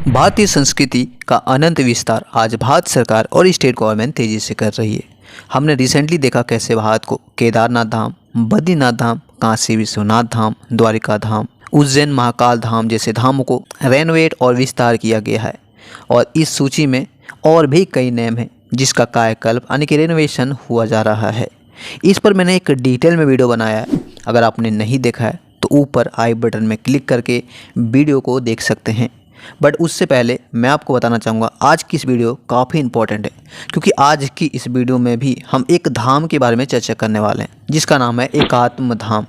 भारतीय संस्कृति का अनंत विस्तार आज भारत सरकार और स्टेट गवर्नमेंट तेजी से कर रही है। हमने रिसेंटली देखा कैसे भारत को केदारनाथ धाम, बद्रीनाथ धाम, काशी विश्वनाथ धाम, द्वारिका धाम, उज्जैन महाकाल धाम जैसे धामों को रेनोवेट और विस्तार किया गया है। और इस सूची में और भी कई नेम हैं जिसका कायाकल्प यानी कि रेनोवेशन हुआ जा रहा है। इस पर मैंने एक डिटेल में वीडियो बनाया है, अगर आपने नहीं देखा है तो ऊपर आई बटन में क्लिक करके वीडियो को देख सकते हैं। बट उससे पहले मैं आपको बताना चाहूँगा आज की इस वीडियो काफ़ी इंपॉर्टेंट है, क्योंकि आज की इस वीडियो में भी हम एक धाम के बारे में चर्चा करने वाले हैं जिसका नाम है एकात्म धाम।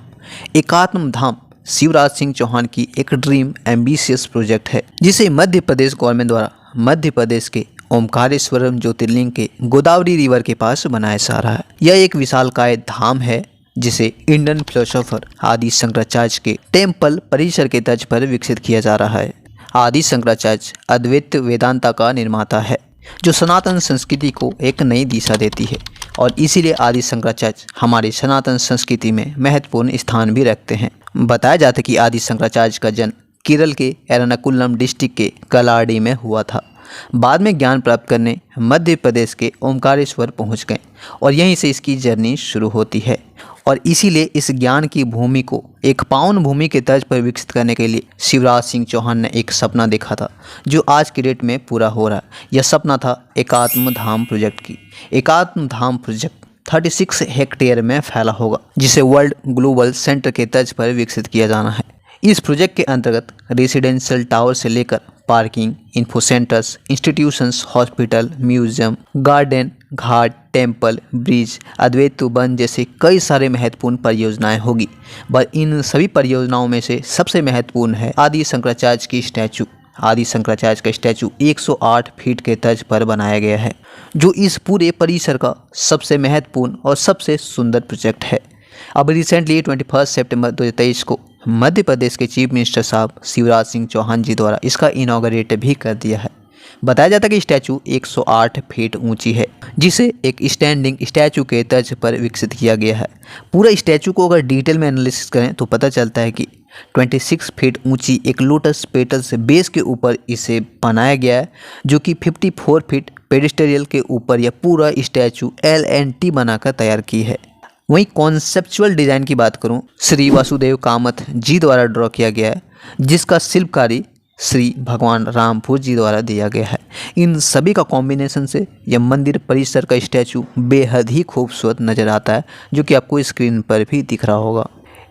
एकात्म धाम शिवराज सिंह चौहान की एक ड्रीम एम्बिशियस प्रोजेक्ट है जिसे मध्य प्रदेश गवर्नमेंट द्वारा मध्य प्रदेश के ओमकारेश्वरम ज्योतिर्लिंग के गोदावरी रिवर के पास बनाया जा रहा है। यह एक विशालकाय धाम है जिसे इंडियन फिलोसोफर आदि शंकराचार्य के टेम्पल परिसर के तर्ज पर विकसित किया जा रहा है। आदि शंकराचार्य अद्वैत वेदांता का निर्माता है जो सनातन संस्कृति को एक नई दिशा देती है, और इसीलिए आदि शंकराचार्य हमारी सनातन संस्कृति में महत्वपूर्ण स्थान भी रखते हैं। बताया जाता है कि आदि शंकराचार्य का जन्म केरल के एर्नाकुलम डिस्ट्रिक्ट के कलाडी में हुआ था। बाद में ज्ञान प्राप्त करने मध्य प्रदेश के ओमकारेश्वर पहुंच गए और यहीं से इसकी जर्नी शुरू होती है। और इसीलिए इस ज्ञान की भूमि को एक पावन भूमि के तर्ज पर विकसित करने के लिए शिवराज सिंह चौहान ने एक सपना देखा था जो आज की डेट में पूरा हो रहा है। यह सपना था एकात्म धाम प्रोजेक्ट की। एकात्म धाम प्रोजेक्ट 36 हेक्टेयर में फैला होगा जिसे वर्ल्ड ग्लोबल सेंटर के तर्ज पर विकसित किया जाना है। इस प्रोजेक्ट के अंतर्गत रेसिडेंशियल टावर से लेकर parking, info centres, institutions, hospital, museum, garden, घाट, टेम्पल, ब्रिज, अद्वैत वन जैसे कई सारे महत्वपूर्ण परियोजनाएं होगी। पर इन सभी परियोजनाओं में से सबसे महत्वपूर्ण है आदि शंकराचार्य की स्टैचू। आदि शंकराचार्य का स्टैचू 108 फीट के तर्ज पर बनाया गया है जो इस पूरे परिसर का सबसे महत्वपूर्ण और सबसे सुंदर प्रोजेक्ट है। अब रिसेंटली 21 सितंबर 2023 को मध्य प्रदेश के चीफ मिनिस्टर साहब शिवराज सिंह चौहान जी द्वारा इसका इनॉग्रेट भी कर दिया है। बताया जाता है कि स्टैचू 108 फीट ऊंची है जिसे एक स्टैंडिंग स्टैचू के तर्ज पर विकसित किया गया है। पूरा स्टैचू को अगर डिटेल में एनालिसिस करें तो पता चलता है कि 26 फीट ऊंची एक लोटस पेटल से बेस के ऊपर इसे बनाया गया है, जो कि 54 फीट पेडिस्टरियल के ऊपर यह पूरा स्टैचू LNT बनाकर तैयार की है। वहीं कॉन्सेप्चुअल डिज़ाइन की बात करूं, श्री वासुदेव कामत जी द्वारा ड्रॉ किया गया है जिसका शिल्पकारी श्री भगवान रामपुर जी द्वारा दिया गया है। इन सभी का कॉम्बिनेशन से यह मंदिर परिसर का स्टैचू बेहद ही खूबसूरत नज़र आता है, जो कि आपको स्क्रीन पर भी दिख रहा होगा।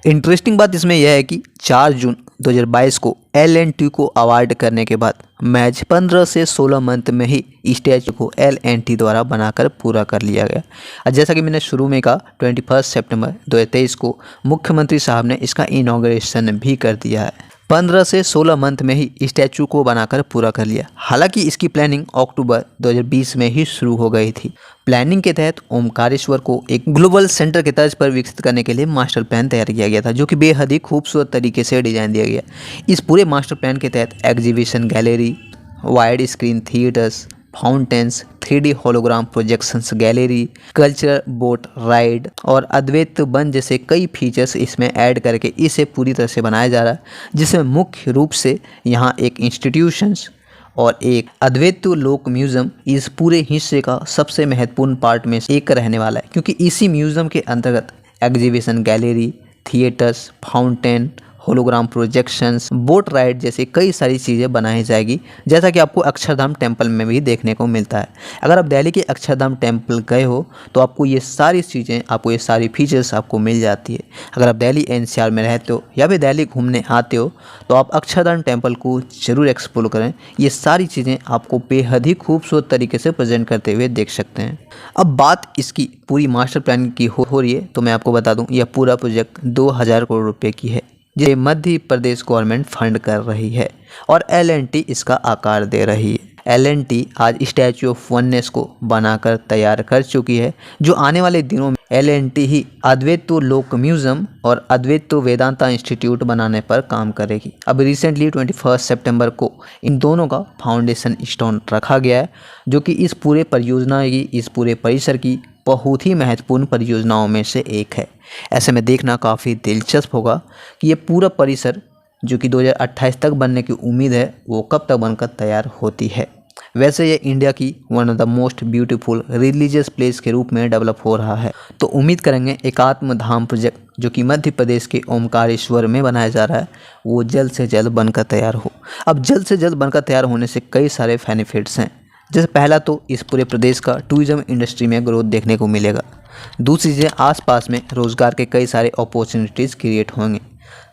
इंटरेस्टिंग बात इसमें यह है कि 4 जून 2022 को LNT को अवार्ड करने के बाद मैच 15 से 16 मंथ में ही स्टैचू को LNT द्वारा बनाकर पूरा कर लिया गया। और जैसा कि मैंने शुरू में कहा 21 सितंबर 2023 को मुख्यमंत्री साहब ने इसका इनॉग्रेशन भी कर दिया है। 15 से 16 मंथ में ही स्टैचू को बनाकर पूरा कर लिया। हालांकि इसकी प्लानिंग अक्टूबर 2020 में ही शुरू हो गई थी। प्लानिंग के तहत ओमकारेश्वर को एक ग्लोबल सेंटर के तर्ज पर विकसित करने के लिए मास्टर प्लान तैयार किया गया था, जो कि बेहद ही खूबसूरत तरीके से डिजाइन दिया गया। इस पूरे मास्टर प्लान के तहत exhibition gallery, wide screen theatres, fountains, 3D hologram projections gallery, cultural boat ride और अद्वैत वन जैसे कई फीचर्स इसमें ऐड करके इसे पूरी तरह से बनाया जा रहा है, जिसमें मुख्य रूप से यहाँ एक इंस्टीट्यूशंस और एक अद्वैत लोक म्यूज़ियम इस पूरे हिस्से का सबसे महत्वपूर्ण पार्ट में से एक रहने वाला है, क्योंकि इसी म्यूज़ियम के अंतर्गत exhibition gallery, theatres, fountain, hologram projections, boat ride जैसे कई सारी चीज़ें बनाई जाएगी, जैसा कि आपको अक्षरधाम टेम्पल में भी देखने को मिलता है। अगर आप दिल्ली के अक्षरधाम टेम्पल गए हो तो आपको ये सारी चीज़ें, आपको ये सारी फीचर्स आपको मिल जाती है। अगर आप दिल्ली NCR में रहते हो या फिर दिल्ली घूमने आते हो तो आप अक्षरधाम टेम्पल को ज़रूर एक्सप्लोर करें। ये सारी चीज़ें आपको बेहद ही खूबसूरत तरीके से प्रेजेंट करते हुए देख सकते हैं। अब बात इसकी पूरी मास्टर प्लान की हो रही है तो मैं आपको बता दूँ यह पूरा प्रोजेक्ट 2000 करोड़ रुपये की है, जिसे मध्य प्रदेश गवर्नमेंट फंड कर रही है और LNT इसका आकार दे रही है। LNT आज स्टैचू ऑफ वननेस को बनाकर तैयार कर चुकी है, जो आने वाले दिनों में LNT ही अद्वैत लोक म्यूजियम और अद्वैत वेदांता इंस्टीट्यूट बनाने पर काम करेगी। अब रिसेंटली 21 सितंबर को इन दोनों का फाउंडेशन स्टोन रखा गया है, जो कि इस पूरे परियोजना की, इस पूरे परिसर की बहुत ही महत्वपूर्ण परियोजनाओं में से एक है। ऐसे में देखना काफ़ी दिलचस्प होगा कि ये पूरा परिसर जो कि 2028 तक बनने की उम्मीद है, वो कब तक बनकर तैयार होती है। वैसे ये इंडिया की one of the most beautiful religious place के रूप में डेवलप हो रहा है। तो उम्मीद करेंगे एकात्म धाम प्रोजेक्ट जो कि मध्य प्रदेश के ओमकारेश्वर में बनाया जा रहा है, वो जल्द से जल्द बनकर तैयार हो। अब जल्द से जल्द बनकर तैयार होने से कई सारे बेनिफिट्स हैं। जैसे पहला तो इस पूरे प्रदेश का टूरिज्म इंडस्ट्री में ग्रोथ देखने को मिलेगा। दूसरी चीज़ें, आसपास में रोजगार के कई सारे अपॉर्चुनिटीज़ क्रिएट होंगे।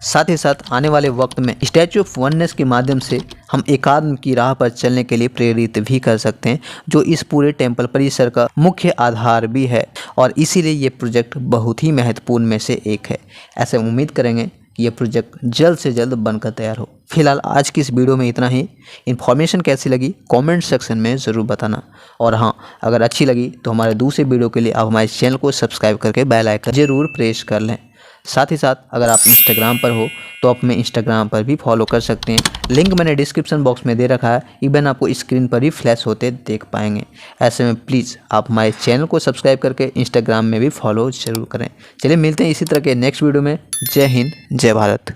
साथ ही साथ आने वाले वक्त में स्टैचू ऑफ वननेस के माध्यम से हम एकात्म की राह पर चलने के लिए प्रेरित भी कर सकते हैं, जो इस पूरे टेम्पल परिसर का मुख्य आधार भी है और इसीलिए ये प्रोजेक्ट बहुत ही महत्वपूर्ण में से एक है। ऐसे उम्मीद करेंगे कि ये प्रोजेक्ट जल्द से जल्द बनकर तैयार हो। फिलहाल आज की इस वीडियो में इतना ही। इन्फॉर्मेशन कैसी लगी कमेंट सेक्शन में ज़रूर बताना, और हाँ, अगर अच्छी लगी तो हमारे दूसरे वीडियो के लिए आप हमारे चैनल को सब्सक्राइब करके बेल आइकन जरूर प्रेस कर लें। साथ ही साथ अगर आप इंस्टाग्राम पर हो तो आप हमें इंस्टाग्राम पर भी फॉलो कर सकते हैं। लिंक मैंने डिस्क्रिप्शन बॉक्स में दे रखा है, इवन आपको स्क्रीन पर ही फ्लैश होते देख पाएंगे। ऐसे में प्लीज़ आप हमारे चैनल को सब्सक्राइब करके इंस्टाग्राम में भी फॉलो जरूर करें। चलिए मिलते हैं इसी तरह के नेक्स्ट वीडियो में। जय हिंद, जय भारत।